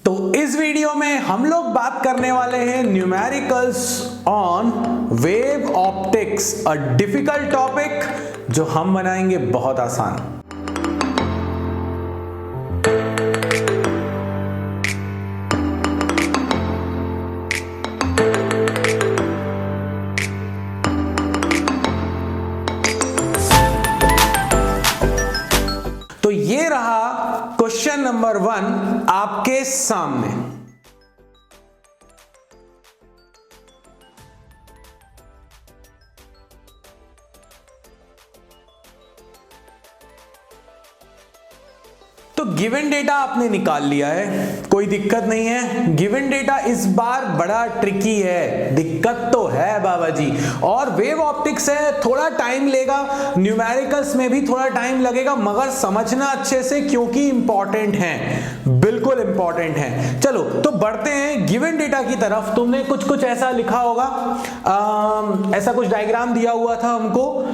तो इस वीडियो में हम लोग बात करने वाले हैं numericals on wave optics, a difficult topic जो हम बनाएंगे बहुत आसान। तो ये रहा क्वेश्चन नंबर 1 आपके सामने। तो गिवन डेटा आपने निकाल लिया है, कोई दिक्कत नहीं है। गिवन डेटा इस बार बड़ा ट्रिकी है, दिक्कत तो है बाबा जी, और वेव ऑप्टिक्स है, थोड़ा टाइम लेगा, न्यूमेरिकल्स में भी थोड़ा टाइम लगेगा, मगर समझना अच्छे से क्योंकि इंपॉर्टेंट है, बिल्कुल इंपॉर्टेंट है। चलो तो बढ़ते हैं गिवन डेटा की तरफ। तुमने कुछ ऐसा लिखा होगा, ऐसा कुछ डायग्राम दिया हुआ था हमको,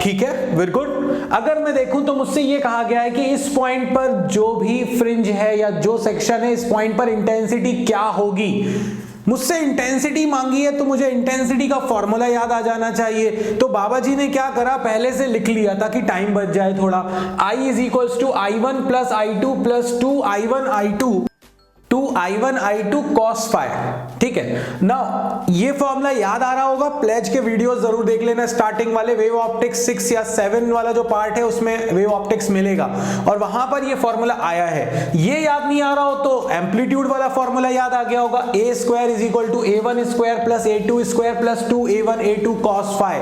ठीक है, वेरी गुड। अगर मैं देखूं तो मुझसे ये कहा गया है कि इस पॉइंट पर जो भी फ्रिंज है या जो सेक्शन है, इस पॉइंट पर इंटेंसिटी क्या होगी। मुझसे इंटेंसिटी मांगी है तो मुझे इंटेंसिटी का फॉर्मूला याद आ जाना चाहिए। तो बाबा जी ने क्या करा, पहले से लिख लिया ताकि टाइम बच जाए थोड़ा। I is equals to I1 plus I2 plus 2I1 I2 cos phi, ठीक है ना। ये फॉर्मूला याद आ रहा होगा, प्लेज के वीडियोस जरूर देख लेना, स्टार्टिंग वाले वेव ऑप्टिक्स 6 या 7 वाला जो पार्ट है उसमें वेव ऑप्टिक्स मिलेगा और वहां पर ये फॉर्मूला आया है। ये याद नहीं आ रहा हो तो एम्पलीट्यूड वाला फॉर्मूला याद आ गया होगा, a square is equal to a1 square plus a2 square plus 2a1 a2 cos phi.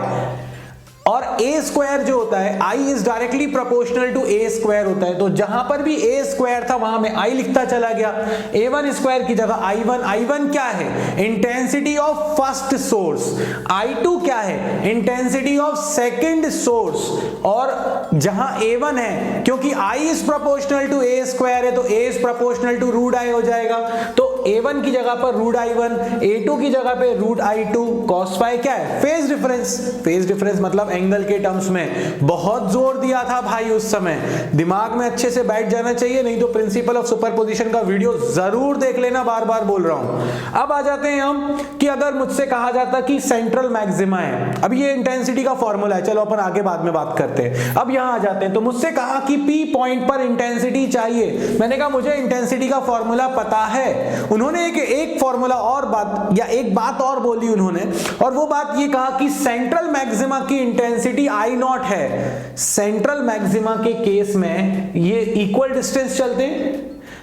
और a स्क्वायर जो होता है, I is directly proportional to a square होता है, तो जहां पर भी a स्क्वायर था वहां में I लिखता चला गया। a1 स्क्वायर की जगह I1 क्या है, intensity of first source. I2 क्या है, इंटेंसिटी ऑफ सेकंड सोर्स। और जहां a1 है, क्योंकि I is proportional to a square है तो a is proportional to root I हो जाएगा, तो a1 की जगह पर रूट I1, a2 की जगह पे रूट I2 cos फाइ क्या है, फेज डिफरेंस। फेज डिफरेंस मतलब एंगल के टर्म्स में बहुत जोर दिया था भाई उस समय, दिमाग में अच्छे से बैठ जाना चाहिए, नहीं तो प्रिंसिपल ऑफ सुपरपोजिशन का वीडियो जरूर देख लेना, बार बार बोल रहा हूं। अब आ जाते हैं हम कि अगर मुझसे कहा जाता कि सेंट्रल मैक्सिमा है, अब ये इंटेंसिटी का फॉर्मूला है, चलो अपन आगे बाद में बात करते हैं। अब यहां आ जाते हैं, तो मुझसे कहा कि P पॉइंट पर इंटेंसिटी चाहिए, मैंने कहा मुझे इंटेंसिटी का फॉर्मूला पता है। उन्होंने एक फॉर्मूला और बात या एक बात और बोली उन्होंने, और वो बात ये कहा कि सेंट्रल मैक्सिमा की इंटेंसिटी I0 है। सेंट्रल मैक्सिमा के केस में ये इक्वल डिस्टेंस चलते हैं,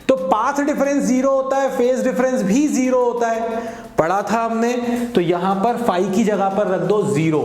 तो पाथ डिफरेंस 0 होता है, फेज डिफरेंस भी 0 होता है, पढ़ा था हमने। तो यहां पर फाइ की जगह पर रख दो 0,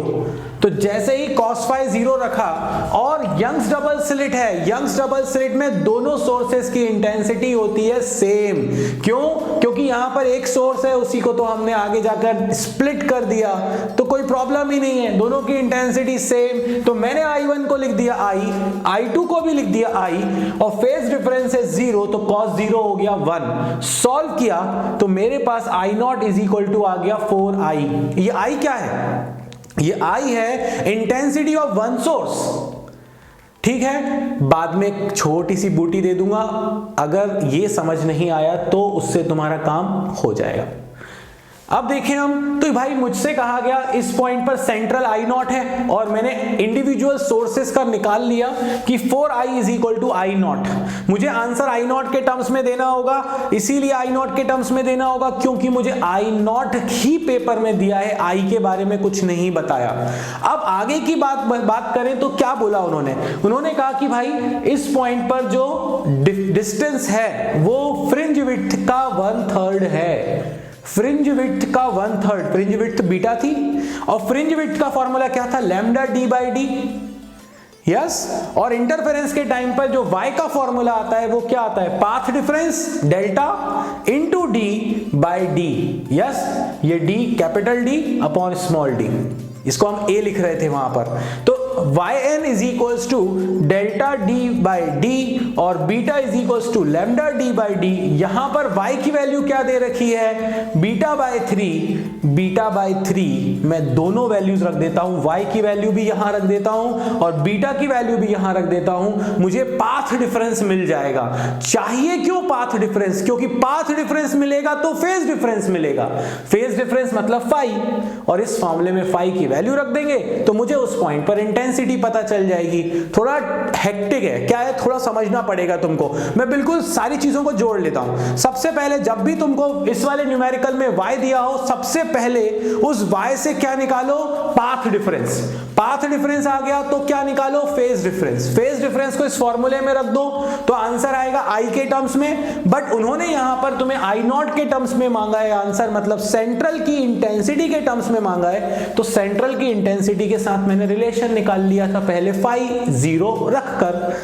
तो जैसे ही cos फाइ 0 रखा, और यंग्स डबल स्लिट है, यंग्स डबल स्लिट में दोनों सोर्सेस की इंटेंसिटी होती है सेम। क्यों? क्योंकि यहां पर एक सोर्स है, उसी को तो हमने आगे जाकर स्प्लिट कर दिया, तो कोई प्रॉब्लम ही नहीं है, दोनों की इंटेंसिटी सेम। तो मैंने I1 को लिख दिया I, I2 को भी लिख दिया I, और फेज डिफरेंस है 0, तो cos 0 हो गया 1। सॉल्व किया तो मेरे पास I0 इज इक्वल टू आ गया 4I। ये I क्या है, ये I है इंटेंसिटी ऑफ वन सोर्स, ठीक है। बाद में एक छोटी सी बूटी दे दूंगा, अगर ये समझ नहीं आया तो उससे तुम्हारा काम हो जाएगा। अब देखें हम, तो भाई मुझसे कहा गया इस पॉइंट पर सेंट्रल I0 है, और मैंने इंडिविजुअल सोर्सेस का निकाल लिया कि 4I is equal to I0। मुझे आंसर I0 के टर्म्स में देना होगा, इसीलिए I0 के टर्म्स में देना होगा क्योंकि मुझे I0 ही पेपर में दिया है, I के बारे में कुछ नहीं बताया। अब आगे की बात करें तो क्या बोला उन्होंने कहा कि भाई इस पॉइंट पर जो डिस्टेंस है वो फ्रिंज विड्थ का 1/3 है। फ्रिंज विड्थ का 1/3, फ्रिंज विड्थ बीटा थी, और फ्रिंज विड्थ का फॉर्मूला क्या था, lambda d by D, yes. और इंटरफेरेंस के टाइम पर जो y का फॉर्मूला आता है वो क्या आता है, path difference delta into D by D, yes. ये d capital D upon small d, इसको हम a लिख रहे थे वहां पर। तो y n is equals to delta d by d और beta is equals to lambda d by d. यहां पर y की वैल्यू क्या दे रखी है, बीटा बाई थ्री। मैं दोनों वैल्यूज रख देता हूं, y की वैल्यू भी यहां रख देता हूं और बीटा की वैल्यू भी यहां रख देता हूं। मुझे पाथ डिफरेंस मिल जाएगा। चाहिए क्यों पाथ डिफरेंस, क्योंकि पाथ डिफरेंस मिलेगा तो फेज डिफरेंस मिलेगा। फेज डिफरेंस मतलब फाई, और इस फॉर्मूले में फाई की वैल्यू रख देंगे तो मुझे उस पॉइंट पर इंटेंसिटी पता चल जाएगी। थोड़ा हेक्टिक है, क्या है, थोड़ा समझना पड़ेगा तुमको। मैं बिल्कुल सारी चीजों को जोड़ लेता हूं। सबसे पहले जब भी तुमको इस वाले न्यूमेरिकल में y दिया हो, सबसे पहले उस y से क्या निकालो, पाथ डिफरेंस। पाथ डिफरेंस आ गया तो क्या निकालो, फेज डिफरेंस। फेज डिफरेंस को इस फॉर्मूले में रख दो तो आंसर आएगा i के टर्म्स में, बट उन्होंने यहां पर तुम्हें i नॉट के टर्म्स में मांगा है आंसर, मतलब सेंट्रल की इंटेंसिटी के टर्म्स में मांगा है। तो सेंट्रल की इंटेंसिटी के साथ मैंने रिलेशन निकाल लिया था पहले, फाई 0 रखकर।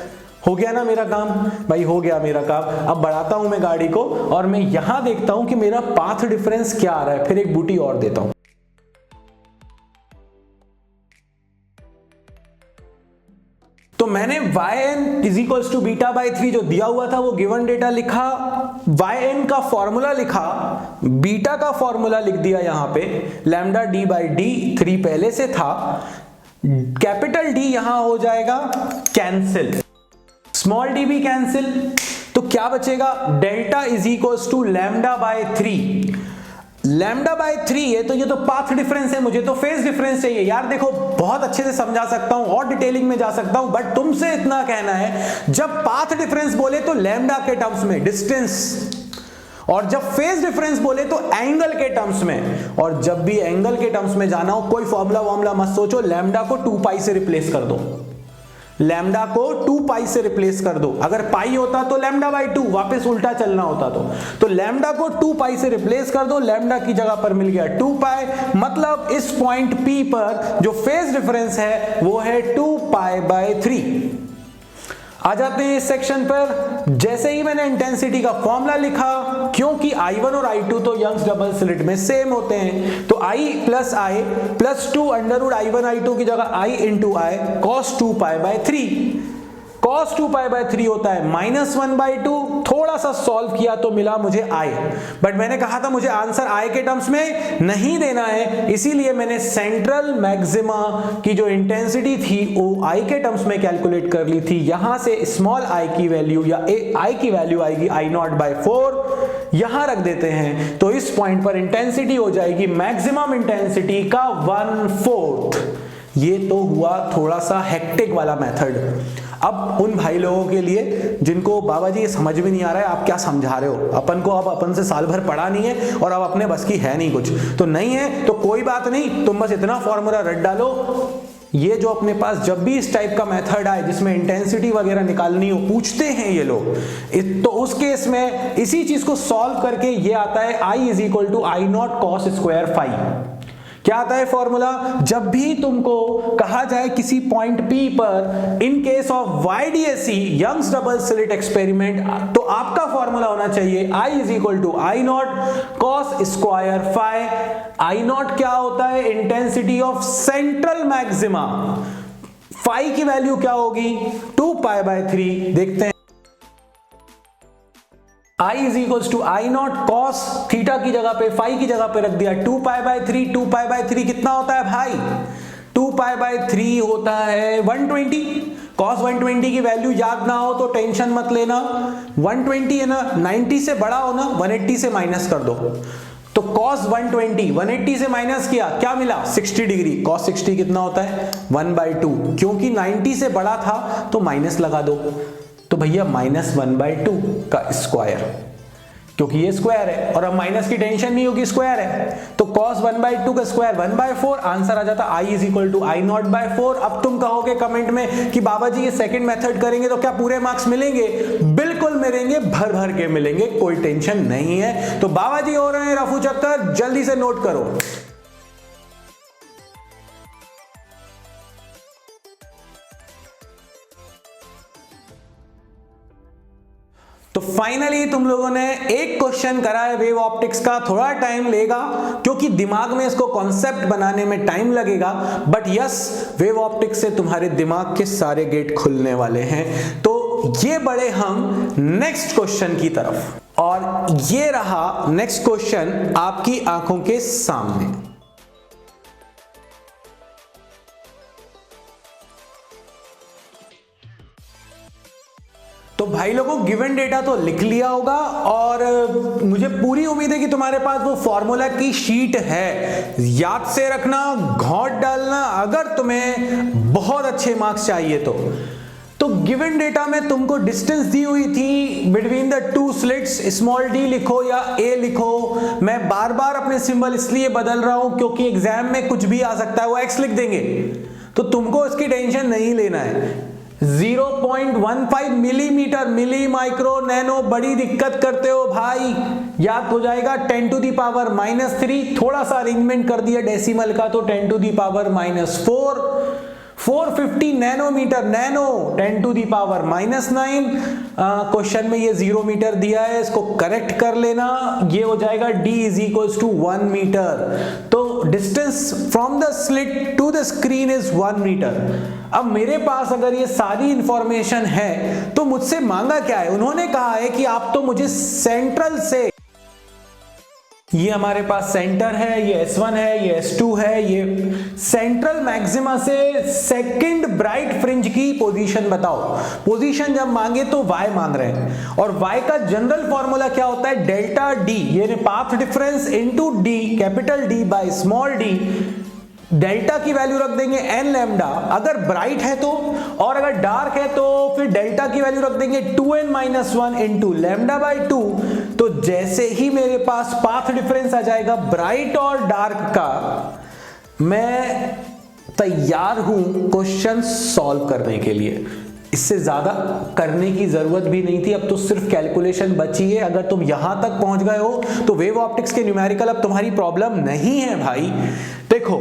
हो गया ना मेरा काम भाई, हो गया मेरा काम। अब बढ़ाता हूं मैं गाड़ी को और मैं यहां देखता हूं कि मेरा पाथ डिफरेंस क्या आ रहा है, फिर एक बूटी और देता हूं। तो मैंने yn is equals to beta by 3 जो दिया हुआ था वो गिवन डेटा लिखा, yn का फॉर्मूला लिखा, बीटा का फॉर्मूला लिख दिया यहां पे, लैम्डा डी बाई डी 3 पहले से था, कैपिटल डी यहां हो जाएगा कैंसिल, स्मॉल डी भी कैंसिल, तो क्या बचेगा, delta is equals to lambda by 3। Lambda by 3 है तो ये तो पाथ डिफरेंस है, मुझे तो फेज डिफरेंस चाहिए। यार देखो बहुत अच्छे से समझा सकता हूं और डिटेलिंग में जा सकता हूं, बट तुमसे इतना कहना है जब पाथ डिफरेंस बोले तो लैम्डा के टर्म्स में डिस्टेंस, और जब फेज डिफरेंस बोले तो एंगल के टर्म्स में। और जब भी एंगल के टर्म्स में जाना हो कोई फॉर्मूला वॉर्मूला मत सोचो, लैम्डा को 2 पाई से रिप्लेस कर दो, लैम्डा को 2 पाई से रिप्लेस कर दो। अगर पाई होता तो लैम्डा बाई 2 वापस उल्टा चलना होता तो लैम्डा को 2 पाई से रिप्लेस कर दो, लैम्डा की जगह पर मिल गया 2 पाई, मतलब इस पॉइंट P पर जो फेज डिफरेंस है वो है 2 पाई बाई 3। आ जाते हैं इस सेक्शन पर। जैसे ही मैंने इंटेंसिटी का फॉर्मूला लिखा, क्योंकि I1 और I2 तो यंग्स डबल स्लिट में सेम होते हैं, तो I plus I plus 2 under root I1 I2 की जगह I into I cos 2 pi by 3। cos 2 pi by 3 होता है -1/2। थोड़ा सा सॉल्व किया तो मिला मुझे I, बट मैंने कहा था मुझे आंसर I के टर्म्स में नहीं देना है, इसीलिए मैंने सेंट्रल मैक्सिमा की जो इंटेंसिटी थी वो I के टर्म्स में कैलकुलेट कर ली थी। यहां से स्मॉल I की वैल्यू या I की वैल्यू आएगी I0/4, यहां रख देते हैं तो इस पॉइंट पर इंटेंसिटी हो जाएगी मैक्सिमम इंटेंसिटी का 1/4। ये तो हुआ थोड़ा सा हेक्टिक वाला मेथड। अब उन भाई लोगों के लिए जिनको बाबा जी ये समझ में नहीं आ रहा है आप क्या समझा रहे हो, अपन को अब अपन से साल भर पढ़ा नहीं है और अब अपने बस की है नहीं कुछ, तो नहीं है तो कोई बात नहीं, तुम बस इतना फॉर्मूला रट डालो। ये जो अपने पास जब भी इस टाइप का मेथड आए जिसमें इंटेंसिटी वगैरह निकालनी हो, पूछते हैं ये लोग, तो उस केस में इसी चीज को सॉल्व करके ये आता है I is equal to I0 cos square phi. क्या आता है फॉर्मूला, जब भी तुमको कहा जाए किसी पॉइंट P पर in case of YDSE Young's double slit experiment, तो आपका फॉर्मूला होना चाहिए I is equal to I0 cos square phi. I0 क्या होता है, intensity of central maxima. Phi की वैल्यू क्या होगी, 2 पाई बाई 3। देखते हैं I is equals to I0 cos theta की जगह पे फाई की जगह पे रख दिया 2 पाई बाई 3। 2 पाई बाई 3 कितना होता है भाई, 2 पाई बाई 3 होता है 120। cos 120 की वैल्यू याद ना हो तो टेंशन मत लेना, 120 है ना, 90 से बड़ा हो ना, 180 से माइनस कर दो। तो cos 120 180 से माइनस किया क्या मिला, 60 डिग्री। cos 60 कितना होता है 1/2, क्योंकि 90 से बड़ा था तो माइनस लगा दो, तो भैया -1/2 का स्क्वायर, क्योंकि ये स्क्वायर है और अब माइनस की टेंशन नहीं होगी, स्क्वायर है, तो cos 1/2 का स्क्वायर 1/4। आंसर आ जाता I is equal to I0/4। अब तुम कहोगे कमेंट में कि बाबा जी ये सेकंड मेथड करेंगे तो क्या पूरे मार्क्स मिलेंगे, बिल्कुल मिलेंगे, भर भर के मिलेंगे, कोई टेंशन नहीं है। तो बाबा जी हो रहे हैं रफू चक्कर, जल्दी से नोट करो। तो फाइनली तुम लोगों ने एक क्वेश्चन करा है वेव ऑप्टिक्स का। थोड़ा टाइम लेगा क्योंकि दिमाग में इसको कॉन्सेप्ट बनाने में टाइम लगेगा, बट यस, वेव ऑप्टिक्स से तुम्हारे दिमाग के सारे गेट खुलने वाले हैं। तो ये बढ़े हम नेक्स्ट क्वेश्चन की तरफ, और ये रहा नेक्स्ट क्वेश्चन आपकी आंखों के सामने। तो भाई लोगों, गिवन डेटा तो लिख लिया होगा और मुझे पूरी उम्मीद है कि तुम्हारे पास वो फॉर्मूला की शीट है। याद से रखना, घोंट डालना अगर तुम्हें बहुत अच्छे मार्क्स चाहिए तो गिवन डेटा में तुमको डिस्टेंस दी हुई थी between the two slits, small D लिखो या ए लिखो। मैं बार बार अपने सिंबल इसलिए बदल रहा हूं क्योंकि एग्जाम में कुछ भी आ सकता है, वो एक्स लिख देंगे, तो तुमको इसकी टेंशन नहीं लेना है। 0.15 मिलीमीटर, मिली, माइक्रो, नैनो, बड़ी दिक्कत करते हो भाई, याद हो जाएगा 10 टू दी पावर -3, थोड़ा सा अरेंजमेंट कर दिया डेसिमल का तो 10 to the power -4, 450 nanometre, nano 10 to the power -9। Question में ये 0 मीटर दिया है, इसको करेक्ट कर लेना, ये हो जाएगा d is equals to 1 metre. तो distance from the slit to the screen is 1 metre. अब मेरे पास अगर ये सारी इंफॉर्मेशन है तो मुझसे मांगा क्या है, उन्होंने कहा है कि आप तो मुझे सेंट्रल से, ये हमारे पास सेंटर है, ये S1 है, ये S2 है, ये सेंट्रल मैक्सिमा से सेकंड ब्राइट फ्रिंज की पोजीशन बताओ। पोजीशन जब मांगे तो y मांग रहे हैं, और y का जनरल फॉर्मूला क्या होता है, डेल्टा d, ये path difference into d, capital D by small d। Delta की वैल्यू रख देंगे n लैम्डा अगर ब्राइट है तो, और अगर डार्क है तो फिर डेल्टा की वैल्यू रख देंगे 2n-1 इंटू लैम्डा बाई 2। तो जैसे ही मेरे पास पाथ डिफरेंस आ जाएगा ब्राइट और डार्क का, मैं तैयार हूं क्वेश्चन सॉल्व करने के लिए। इससे ज्यादा करने की जरूरत भी नहीं थी, अब तो सिर्फ कैलकुलेशन बची है। अगर तुम यहां तक पहुंच गए हो तो वेव ऑप्टिक्स के न्यूमेरिकल अब तुम्हारी प्रॉब्लम नहीं है भाई। देखो,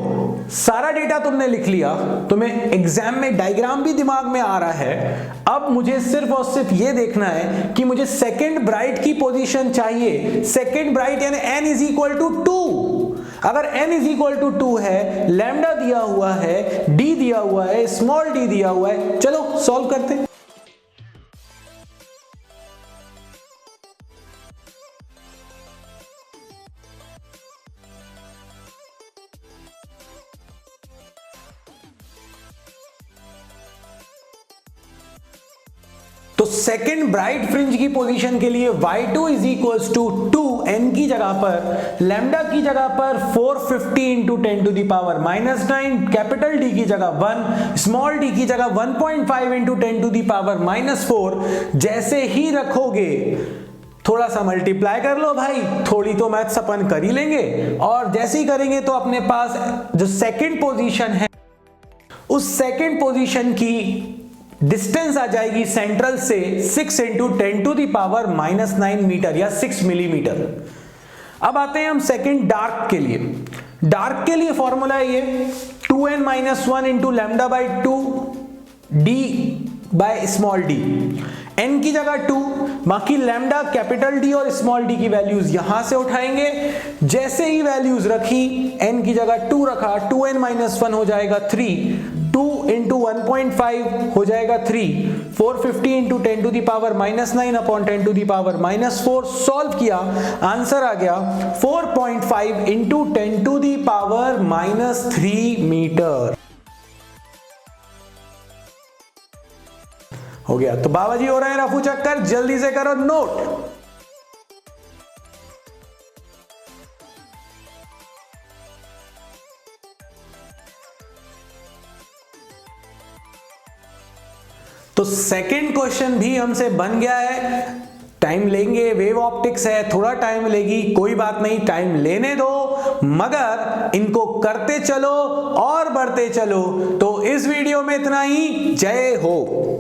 सारा डेटा तुमने लिख लिया, तुम्हें एग्जाम में डायग्राम भी दिमाग में आ रहा है। अब मुझे सिर्फ और सिर्फ ये देखना है कि मुझे सेकंड ब्राइट की पोजीशन चाहिए। सेकंड ब्राइट यानी n इज इक्वल टू 2। अगर n इज इक्वल टू 2 है, लैम्डा दिया हुआ है, d दिया हुआ है, स्मॉल d दिया हुआ है, चलो सॉल्व करते हैं। तो सेकंड ब्राइट फ्रिंज की पोजीशन के लिए y2 is equals to 2, n की जगह पर, लैम्डा की जगह पर 450 into 10 to the power -9, capital D की जगह 1, स्मॉल d की जगह 1.5 इंटू 10 टू दी पावर -4। जैसे ही रखोगे, थोड़ा सा मल्टीप्लाई कर लो भाई, थोड़ी तो मैथ्स अपन कर ही लेंगे, और जैसे ही करेंगे तो अपने पास जो सेकंड पोजीशन है, उस सेकंड पोजीशन की डिस्टेंस आ जाएगी सेंट्रल से 6 into 10 to the power -9 metre या 6 मिलीमीटर। अब आते हैं हम सेकंड डार्क के लिए। डार्क के लिए फॉर्मूला है ये 2n-1 into lambda by 2 d by small d। n की जगह 2, बाकी लैम्डा, कैपिटल D और स्मॉल d की वैल्यूज यहां से उठाएंगे। जैसे ही वैल्यूज रखी, n की जगह 2 रखा, 2n-1 हो जाएगा 3, 2 इंटू 1.5 हो जाएगा 3, 450 into 10 to the power -9 upon 10 to the power -4। Solve किया, आंसर आ गया 4.5 into 10 to the power -3 metre. हो गया। तो बाबा जी हो रहे हैं रफू चक्कर, जल्दी से करो नोट। तो सेकंड क्वेश्चन भी हमसे बन गया है। टाइम लेंगे, वेव ऑप्टिक्स है, थोड़ा टाइम लेगी, कोई बात नहीं, टाइम लेने दो, मगर इनको करते चलो और बढ़ते चलो। तो इस वीडियो में इतना ही। जय हो।